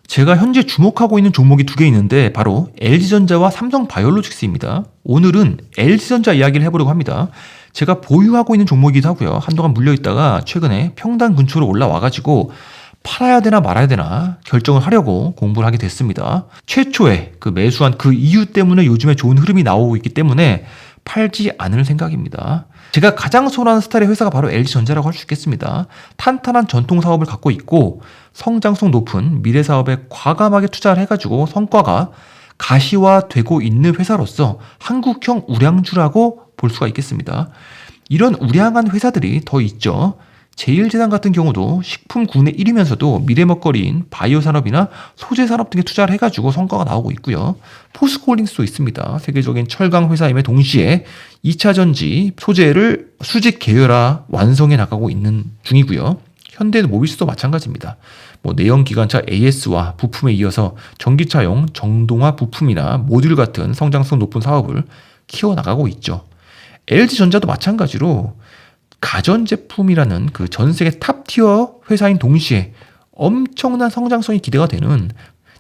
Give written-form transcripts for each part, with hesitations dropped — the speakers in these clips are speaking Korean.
제가 현재 주목하고 있는 종목이 두 개 있는데 바로 LG전자와 삼성바이오로직스입니다. 오늘은 LG전자 이야기를 해보려고 합니다. 제가 보유하고 있는 종목이기도 하고요. 한동안 물려있다가 최근에 평단 근처로 올라와가지고 팔아야 되나 말아야 되나 결정을 하려고 공부를 하게 됐습니다. 최초에 매수한 그 이유 때문에 요즘에 좋은 흐름이 나오고 있기 때문에 팔지 않을 생각입니다. 제가 가장 선호하는 스타일의 회사가 바로 LG전자라고 할 수 있겠습니다. 탄탄한 전통 사업을 갖고 있고 성장성 높은 미래 사업에 과감하게 투자를 해가지고 성과가 가시화되고 있는 회사로서 한국형 우량주라고 볼 수가 있겠습니다. 이런 우량한 회사들이 더 있죠. 제일제당 같은 경우도 식품 국내 1위면서도 미래 먹거리인 바이오 산업이나 소재 산업 등에 투자를 해가지고 성과가 나오고 있고요. 포스코홀딩스도 있습니다. 세계적인 철강 회사임에 동시에 2차 전지 소재를 수직 계열화 완성해 나가고 있는 중이고요. 현대모비스도 마찬가지입니다. 내연 기관차 AS와 부품에 이어서 전기차용 정동화 부품이나 모듈 같은 성장성 높은 사업을 키워나가고 있죠. LG전자도 마찬가지로 가전제품이라는 전 세계 탑티어 회사인 동시에 엄청난 성장성이 기대가 되는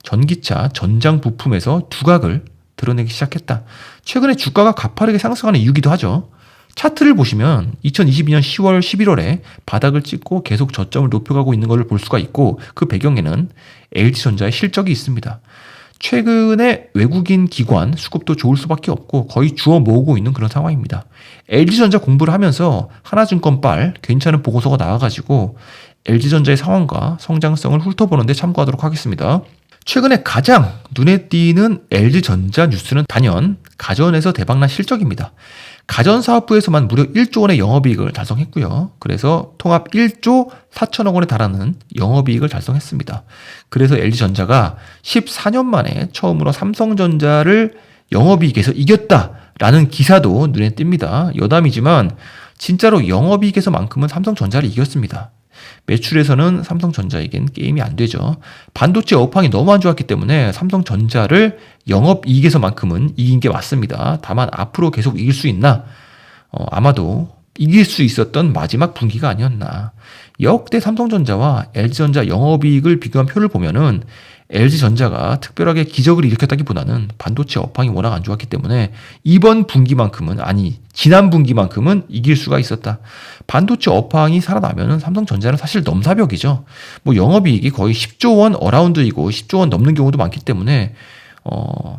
전기차 전장 부품에서 두각을 드러내기 시작했다. 최근에 주가가 가파르게 상승하는 이유기도 하죠. 차트를 보시면 2022년 10월, 11월에 바닥을 찍고 계속 저점을 높여가고 있는 것을 볼 수가 있고 그 배경에는 LG전자의 실적이 있습니다. 최근에 외국인 기관 수급도 좋을 수밖에 없고 거의 주워 모으고 있는 그런 상황입니다. LG전자 공부를 하면서 하나증권빨 괜찮은 보고서가 나와가지고 LG전자의 상황과 성장성을 훑어보는데 참고하도록 하겠습니다. 최근에 가장 눈에 띄는 LG전자 뉴스는 단연 가전에서 대박난 실적입니다. 가전사업부에서만 무려 1조 원의 영업이익을 달성했고요. 그래서 통합 1조 4천억 원에 달하는 영업이익을 달성했습니다. 그래서 LG전자가 14년 만에 처음으로 삼성전자를 영업이익에서 이겼다라는 기사도 눈에 띕니다. 여담이지만 진짜로 영업이익에서만큼은 삼성전자를 이겼습니다. 매출에서는 삼성전자에겐 게임이 안 되죠. 반도체 업황이 너무 안 좋았기 때문에 삼성전자를 영업이익에서만큼은 이긴 게 맞습니다. 다만 앞으로 계속 이길 수 있나? 아마도 이길 수 있었던 마지막 분기가 아니었나. 역대 삼성전자와 LG전자 영업이익을 비교한 표를 보면은 LG전자가 특별하게 기적을 일으켰다기보다는 반도체 업황이 워낙 안 좋았기 때문에 이번 분기만큼은 지난 분기만큼은 이길 수가 있었다. 반도체 업황이 살아나면은 삼성전자는 사실 넘사벽이죠. 영업이익이 거의 10조 원 어라운드이고 10조 원 넘는 경우도 많기 때문에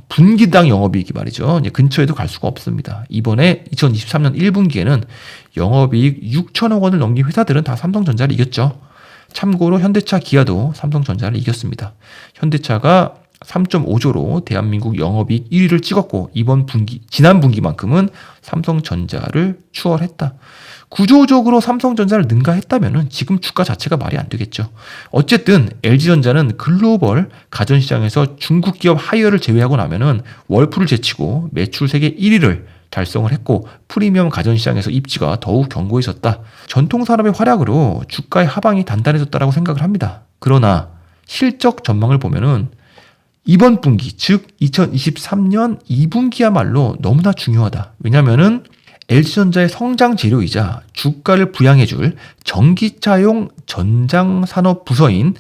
분기당 영업이익이 말이죠. 근처에도 갈 수가 없습니다. 이번에 2023년 1분기에는 영업이익 6천억 원을 넘긴 회사들은 다 삼성전자를 이겼죠. 참고로 현대차, 기아도 삼성전자를 이겼습니다. 현대차가 3.5조로 대한민국 영업이익 1위를 찍었고 지난 분기만큼은 삼성전자를 추월했다. 구조적으로 삼성전자를 능가했다면 지금 주가 자체가 말이 안 되겠죠. 어쨌든 LG전자는 글로벌 가전시장에서 중국 기업 하이어를 제외하고 나면은 월풀을 제치고 매출 세계 1위를 달성을 했고 프리미엄 가전시장에서 입지가 더욱 견고해졌다. 전통산업의 활약으로 주가의 하방이 단단해졌다라고 생각을 합니다. 그러나 실적 전망을 보면은 이번 분기, 즉 2023년 2분기야말로 너무나 중요하다. 왜냐면은 LG전자의 성장 재료이자 주가를 부양해줄 전기차용 전장산업 부서인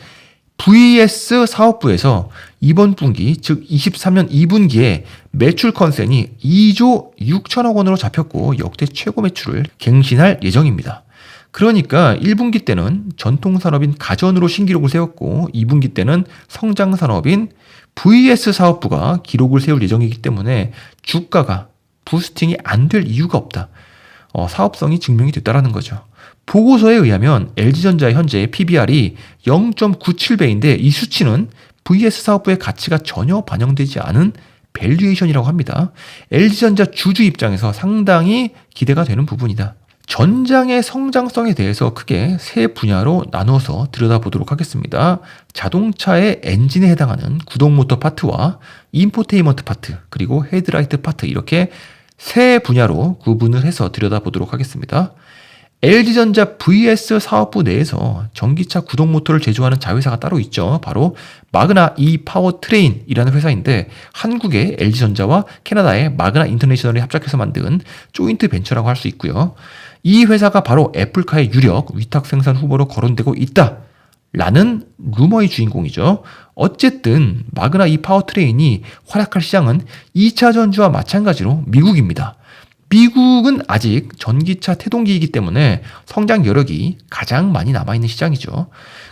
VS 사업부에서 이번 분기, 즉 23년 2분기에 매출 컨센이 2조 6천억 원으로 잡혔고 역대 최고 매출을 갱신할 예정입니다. 그러니까 1분기 때는 전통산업인 가전으로 신기록을 세웠고 2분기 때는 성장산업인 VS 사업부가 기록을 세울 예정이기 때문에 주가가 부스팅이 안 될 이유가 없다. 사업성이 증명이 됐다라는 거죠. 보고서에 의하면 LG전자의 현재 PBR이 0.97배인데 이 수치는 VS 사업부의 가치가 전혀 반영되지 않은 밸류에이션이라고 합니다. LG전자 주주 입장에서 상당히 기대가 되는 부분이다. 전장의 성장성에 대해서 크게 세 분야로 나눠서 들여다보도록 하겠습니다. 자동차의 엔진에 해당하는 구동모터 파트와 인포테인먼트 파트, 그리고 헤드라이트 파트, 이렇게 세 분야로 구분을 해서 들여다보도록 하겠습니다. LG전자 VS 사업부 내에서 전기차 구동모터를 제조하는 자회사가 따로 있죠. 바로 마그나 이 파워트레인이라는 회사인데 한국의 LG전자와 캐나다의 마그나 인터내셔널이 합작해서 만든 조인트 벤처라고 할 수 있고요. 이 회사가 바로 애플카의 유력 위탁 생산 후보로 거론되고 있다 라는 루머의 주인공이죠. 어쨌든 마그나 이 파워트레인이 활약할 시장은 2차 전지와 마찬가지로 미국입니다. 미국은 아직 전기차 태동기이기 때문에 성장 여력이 가장 많이 남아있는 시장이죠.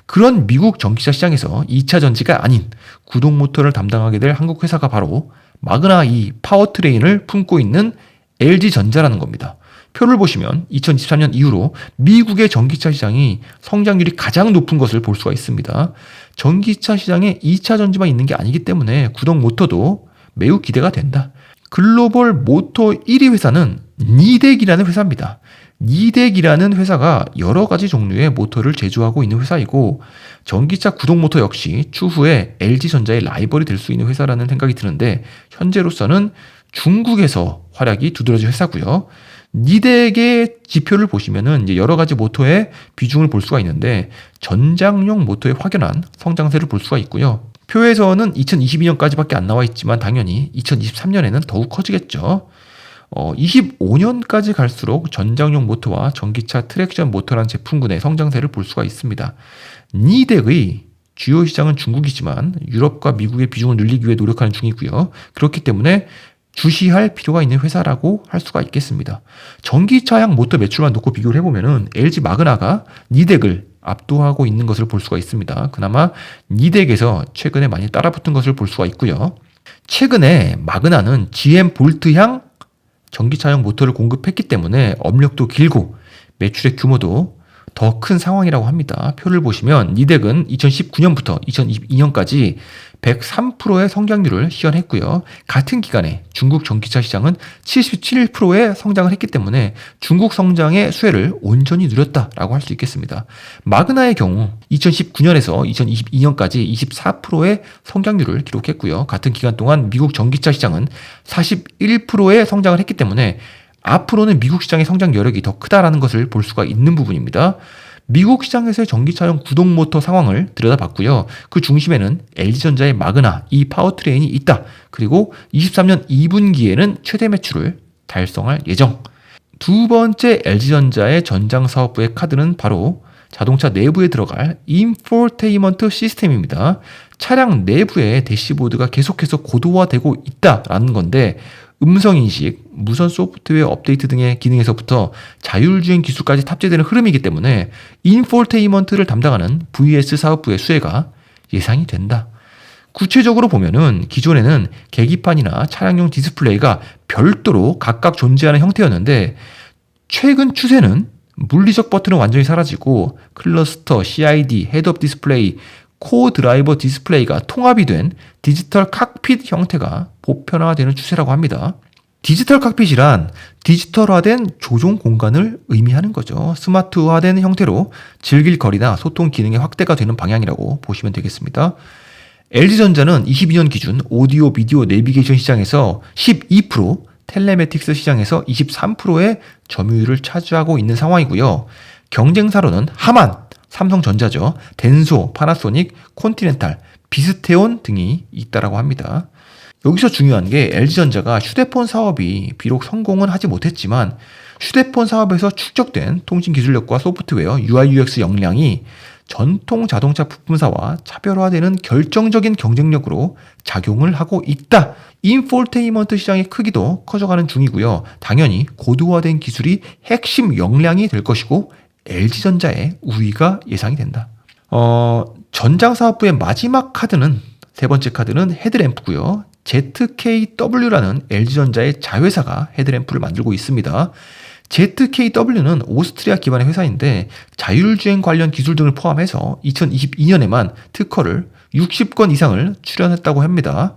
그런 미국 전기차 시장에서 2차 전지가 아닌 구동 모터를 담당하게 될 한국 회사가 바로 마그나 이 파워트레인을 품고 있는 LG전자라는 겁니다. 표를 보시면 2023년 이후로 미국의 전기차 시장이 성장률이 가장 높은 것을 볼 수가 있습니다. 전기차 시장에 2차 전지만 있는 게 아니기 때문에 구동 모터도 매우 기대가 된다. 글로벌 모터 1위 회사는 니덱이라는 회사입니다. 니덱이라는 회사가 여러 가지 종류의 모터를 제조하고 있는 회사이고 전기차 구동 모터 역시 추후에 LG전자의 라이벌이 될 수 있는 회사라는 생각이 드는데 현재로서는 중국에서 활약이 두드러진 회사고요. 니덱의 지표를 보시면은 이제 여러 가지 모터의 비중을 볼 수가 있는데 전장용 모터의 확연한 성장세를 볼 수가 있고요. 표에서는 2022년까지밖에 안 나와 있지만 당연히 2023년에는 더욱 커지겠죠. 25년까지 갈수록 전장용 모터와 전기차 트랙션 모터란 제품군의 성장세를 볼 수가 있습니다. 니덱의 주요 시장은 중국이지만 유럽과 미국의 비중을 늘리기 위해 노력하는 중이고요. 그렇기 때문에 주시할 필요가 있는 회사라고 할 수가 있겠습니다. 전기차용 모터 매출만 놓고 비교를 해보면은 LG 마그나가 니덱을 압도하고 있는 것을 볼 수가 있습니다. 그나마 니덱에서 최근에 많이 따라붙은 것을 볼 수가 있고요. 최근에 마그나는 GM 볼트향 전기차용 모터를 공급했기 때문에 업력도 길고 매출의 규모도 더 큰 상황이라고 합니다. 표를 보시면 니덱은 2019년부터 2022년까지 103%의 성장률을 시현했고요. 같은 기간에 중국 전기차 시장은 77%의 성장을 했기 때문에 중국 성장의 수혜를 온전히 누렸다라고 할 수 있겠습니다. 마그나의 경우 2019년에서 2022년까지 24%의 성장률을 기록했고요. 같은 기간 동안 미국 전기차 시장은 41%의 성장을 했기 때문에 앞으로는 미국 시장의 성장 여력이 더 크다라는 것을 볼 수가 있는 부분입니다. 미국 시장에서의 전기차용 구동 모터 상황을 들여다봤고요. 그 중심에는 LG전자의 마그나 이 파워트레인이 있다. 그리고 23년 2분기에는 최대 매출을 달성할 예정. 두 번째 LG전자의 전장사업부의 카드는 바로 자동차 내부에 들어갈 인포테인먼트 시스템입니다. 차량 내부에 대시보드가 계속해서 고도화되고 있다라는 건데 음성인식, 무선 소프트웨어 업데이트 등의 기능에서부터 자율주행 기술까지 탑재되는 흐름이기 때문에 인포테인먼트를 담당하는 VS 사업부의 수혜가 예상이 된다. 구체적으로 보면은 기존에는 계기판이나 차량용 디스플레이가 별도로 각각 존재하는 형태였는데 최근 추세는 물리적 버튼은 완전히 사라지고 클러스터, CID, 헤드업 디스플레이, 코어 드라이버 디스플레이가 통합이 된 디지털 칵핏 형태가 보편화되는 추세라고 합니다. 디지털 칵핏이란 디지털화된 조종 공간을 의미하는 거죠. 스마트화된 형태로 즐길 거리나 소통 기능의 확대가 되는 방향이라고 보시면 되겠습니다. LG전자는 22년 기준 오디오 비디오 내비게이션 시장에서 12%, 텔레매틱스 시장에서 23%의 점유율을 차지하고 있는 상황이고요. 경쟁사로는 하만, 삼성전자죠. 덴소, 파나소닉, 콘티넨탈, 비스테온 등이 있다라고 합니다. 여기서 중요한 게 LG전자가 휴대폰 사업이 비록 성공은 하지 못했지만 휴대폰 사업에서 축적된 통신 기술력과 소프트웨어, UI, UX 역량이 전통 자동차 부품사와 차별화되는 결정적인 경쟁력으로 작용을 하고 있다. 인포테인먼트 시장의 크기도 커져가는 중이고요. 당연히 고도화된 기술이 핵심 역량이 될 것이고 LG전자의 우위가 예상이 된다. 전장사업부의 마지막 카드는 세 번째 카드는 헤드램프고요. ZKW라는 LG전자의 자회사가 헤드램프를 만들고 있습니다. ZKW는 오스트리아 기반의 회사인데 자율주행 관련 기술 등을 포함해서 2022년에만 특허를 60건 이상을 출원했다고 합니다.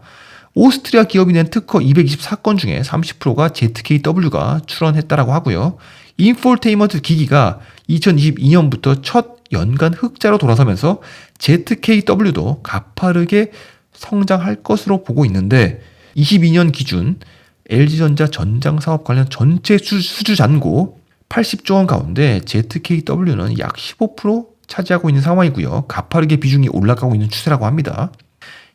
오스트리아 기업이 낸 특허 224건 중에 30%가 ZKW가 출원했다라고 하고요. 인포테인먼트 기기가 2022년부터 첫 연간 흑자로 돌아서면서 ZKW도 가파르게 성장할 것으로 보고 있는데 22년 기준 LG전자 전장사업 관련 전체 수주 잔고 80조 원 가운데 ZKW는 약 15% 차지하고 있는 상황이고요. 가파르게 비중이 올라가고 있는 추세라고 합니다.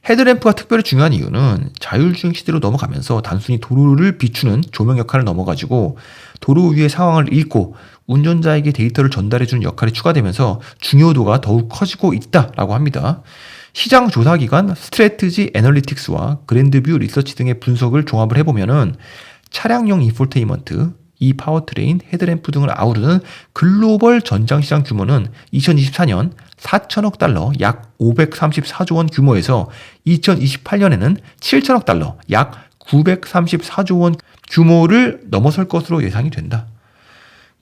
헤드램프가 특별히 중요한 이유는 자율주행 시대로 넘어가면서 단순히 도로를 비추는 조명 역할을 넘어가지고 도로 위의 상황을 읽고 운전자에게 데이터를 전달해주는 역할이 추가되면서 중요도가 더욱 커지고 있다라고 합니다. 시장 조사기관 스트래티지 애널리틱스와 그랜드뷰 리서치 등의 분석을 종합을 해보면은 차량용 인포테인먼트, 이 파워트레인, 헤드램프 등을 아우르는 글로벌 전장시장 규모는 2024년 4천억 달러 약 534조 원 규모에서 2028년에는 7천억 달러 약 934조 원 규모를 넘어설 것으로 예상이 된다.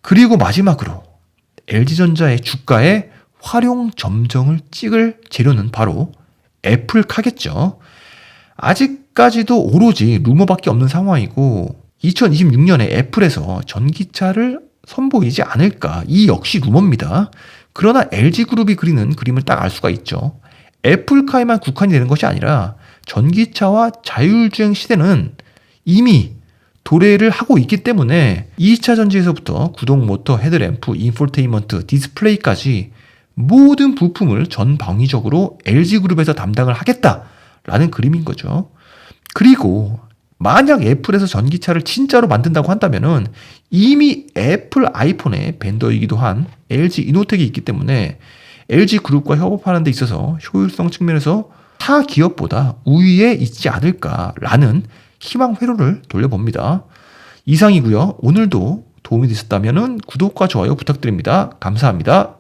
그리고 마지막으로 LG전자의 주가에 활용 점정을 찍을 재료는 바로 애플카겠죠. 아직까지도 오로지 루머밖에 없는 상황이고 2026년에 애플에서 전기차를 선보이지 않을까, 이 역시 루머입니다. 그러나 LG그룹이 그리는 그림을 딱 알 수가 있죠. 애플카에만 국한이 되는 것이 아니라 전기차와 자율주행 시대는 이미 도래를 하고 있기 때문에 2차 전지에서부터 구동 모터, 헤드램프, 인포테인먼트, 디스플레이까지 모든 부품을 전방위적으로 LG그룹에서 담당을 하겠다라는 그림인 거죠. 그리고 만약 애플에서 전기차를 진짜로 만든다고 한다면은 이미 애플 아이폰의 벤더이기도 한 LG 이노텍이 있기 때문에 LG그룹과 협업하는 데 있어서 효율성 측면에서 타 기업보다 우위에 있지 않을까라는 희망 회로를 돌려봅니다. 이상이고요. 오늘도 도움이 되셨다면 구독과 좋아요 부탁드립니다. 감사합니다.